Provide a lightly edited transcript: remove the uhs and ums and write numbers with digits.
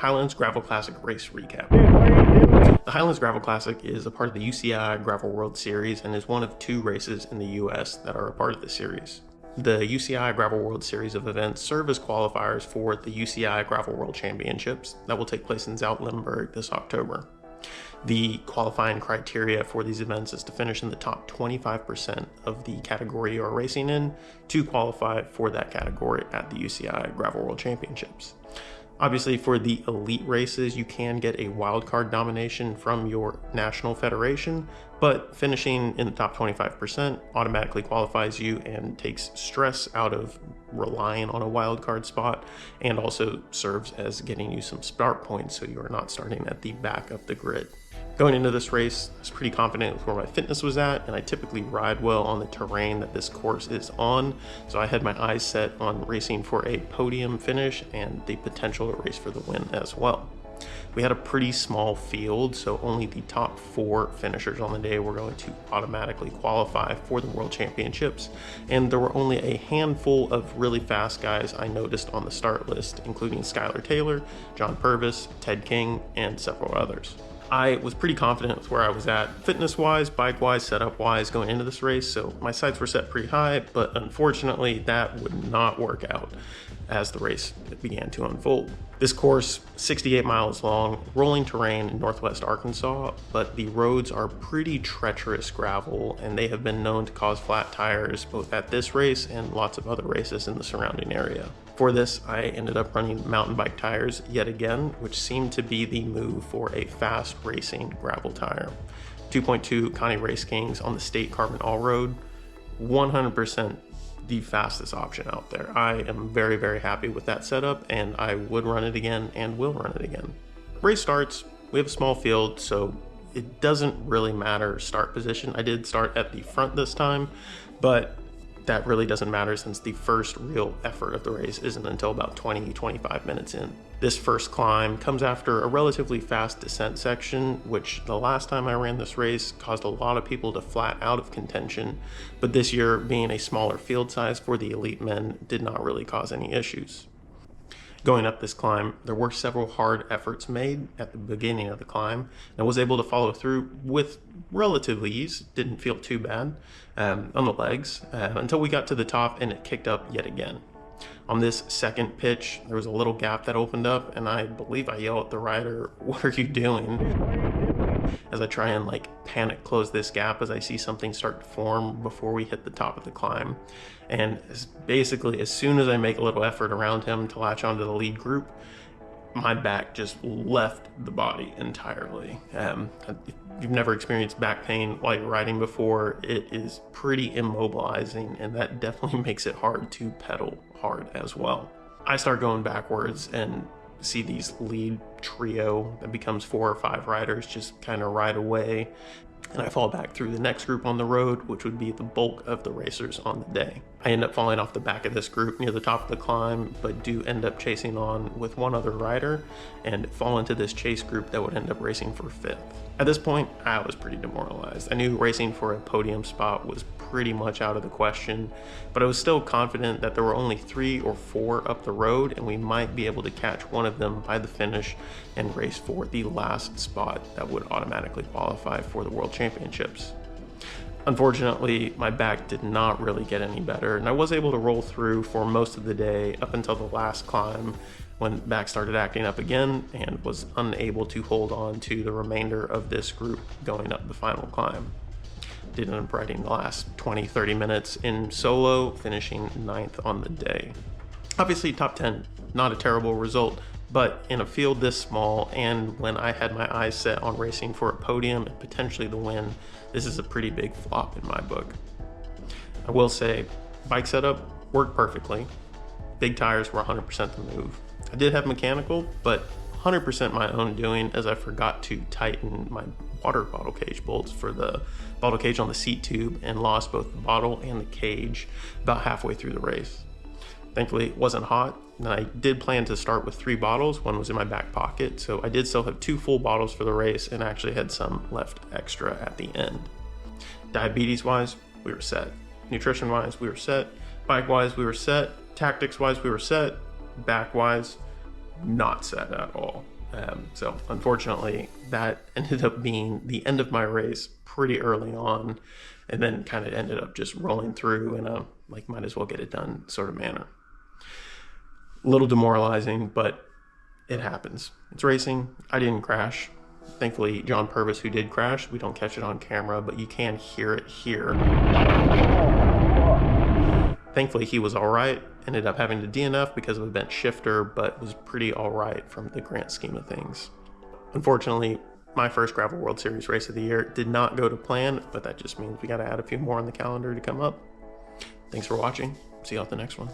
Highlands Gravel Classic race recap. The Highlands Gravel Classic is a part of the UCI Gravel World Series and is one of 2 races in the US that are a part of the series. The UCI Gravel World Series of events serve as qualifiers for the UCI Gravel World Championships that will take place in Zoutlenberg this October. The qualifying criteria for these events is to finish in the top 25% of the category you're racing in to qualify for that category at the UCI Gravel World Championships. Obviously, for the elite races, you can get a wildcard nomination from your national federation, but finishing in the top 25% automatically qualifies you and takes stress out of relying on a wildcard spot, and also serves as getting you some start points so you are not starting at the back of the grid. Going into this race, I was pretty confident with where my fitness was at, and I typically ride well on the terrain that this course is on, so I had my eyes set on racing for a podium finish and the potential to race for the win as well. We had a pretty small field, so only the top 4 finishers on the day were going to automatically qualify for the World Championships, and there were only a handful of really fast guys I noticed on the start list, including Skylar Taylor, John Purvis, Ted King, and several others. I was pretty confident with where I was at, fitness-wise, bike-wise, setup-wise, going into this race, so my sights were set pretty high, but unfortunately that would not work out as the race began to unfold. This course, 68 miles long, rolling terrain in northwest Arkansas, but the roads are pretty treacherous gravel, and they have been known to cause flat tires both at this race and lots of other races in the surrounding area. For this, I ended up running mountain bike tires yet again, which seemed to be the move for a fast racing gravel tire. 2.2 Connie Race Kings on the state carbon all road, 100% the fastest option out there. I am very, very happy with that setup, and I would run it again and will run it again. Race starts, we have a small field, so it doesn't really matter start position. I did start at the front this time, but that really doesn't matter since the first real effort of the race isn't until about 20-25 minutes in. This first climb comes after a relatively fast descent section, which the last time I ran this race caused a lot of people to flat out of contention, but this year, being a smaller field size for the elite men, did not really cause any issues. Going up this climb, there were several hard efforts made at the beginning of the climb, and I was able to follow through with relative ease. Didn't feel too bad on the legs until we got to the top and it kicked up yet again. On this second pitch, there was a little gap that opened up, and I believe I yelled at the rider, "What are you doing?" as I try and panic close this gap as I see something start to form before we hit the top of the climb. And basically, as soon as I make a little effort around him to latch onto the lead group, my back just left the body entirely. If you've never experienced back pain while you're riding before, it is pretty immobilizing, and that definitely makes it hard to pedal hard as well. I start going backwards and see these lead trio that becomes 4 or 5 riders just kind of ride away, and I fall back through the next group on the road, which would be the bulk of the racers on the day. I end up falling off the back of this group near the top of the climb, but do end up chasing on with one other rider and fall into this chase group that would end up racing for 5th. At this point, I was pretty demoralized. I knew racing for a podium spot was pretty much out of the question, but I was still confident that there were only 3 or 4 up the road, and we might be able to catch one of them by the finish and race for the last spot that would automatically qualify for the World Championships. Unfortunately, my back did not really get any better, and I was able to roll through for most of the day up until the last climb, when back started acting up again and was unable to hold on to the remainder of this group going up the final climb. Did end up riding the last 20-30 minutes in solo, finishing 9th on the day. Obviously top 10, not a terrible result, but in a field this small, and when I had my eyes set on racing for a podium and potentially the win, this is a pretty big flop in my book. I will say, bike setup worked perfectly. Big tires were 100% the move. I did have mechanical, but 100% my own doing, as I forgot to tighten my water bottle cage bolts for the bottle cage on the seat tube and lost both the bottle and the cage about halfway through the race. Thankfully, it wasn't hot, and I did plan to start with 3 bottles. One was in my back pocket, so I did still have 2 full bottles for the race and actually had some left extra at the end. Diabetes-wise, we were set. Nutrition-wise, we were set. Bike-wise, we were set. Tactics-wise, we were set. Back-wise, not set at all. So unfortunately, that ended up being the end of my race pretty early on, and then kind of ended up just rolling through in a like might as well get it done sort of manner. A little demoralizing, but it happens. It's racing. I didn't crash. Thankfully, John Purvis, who did crash, we don't catch it on camera, but you can hear it here. Thankfully, he was all right. Ended up having to DNF because of a bent shifter, but was pretty all right from the grand scheme of things. Unfortunately, my first Gravel World Series race of the year did not go to plan, but that just means we got to add a few more on the calendar to come up. Thanks for watching. See you at the next one.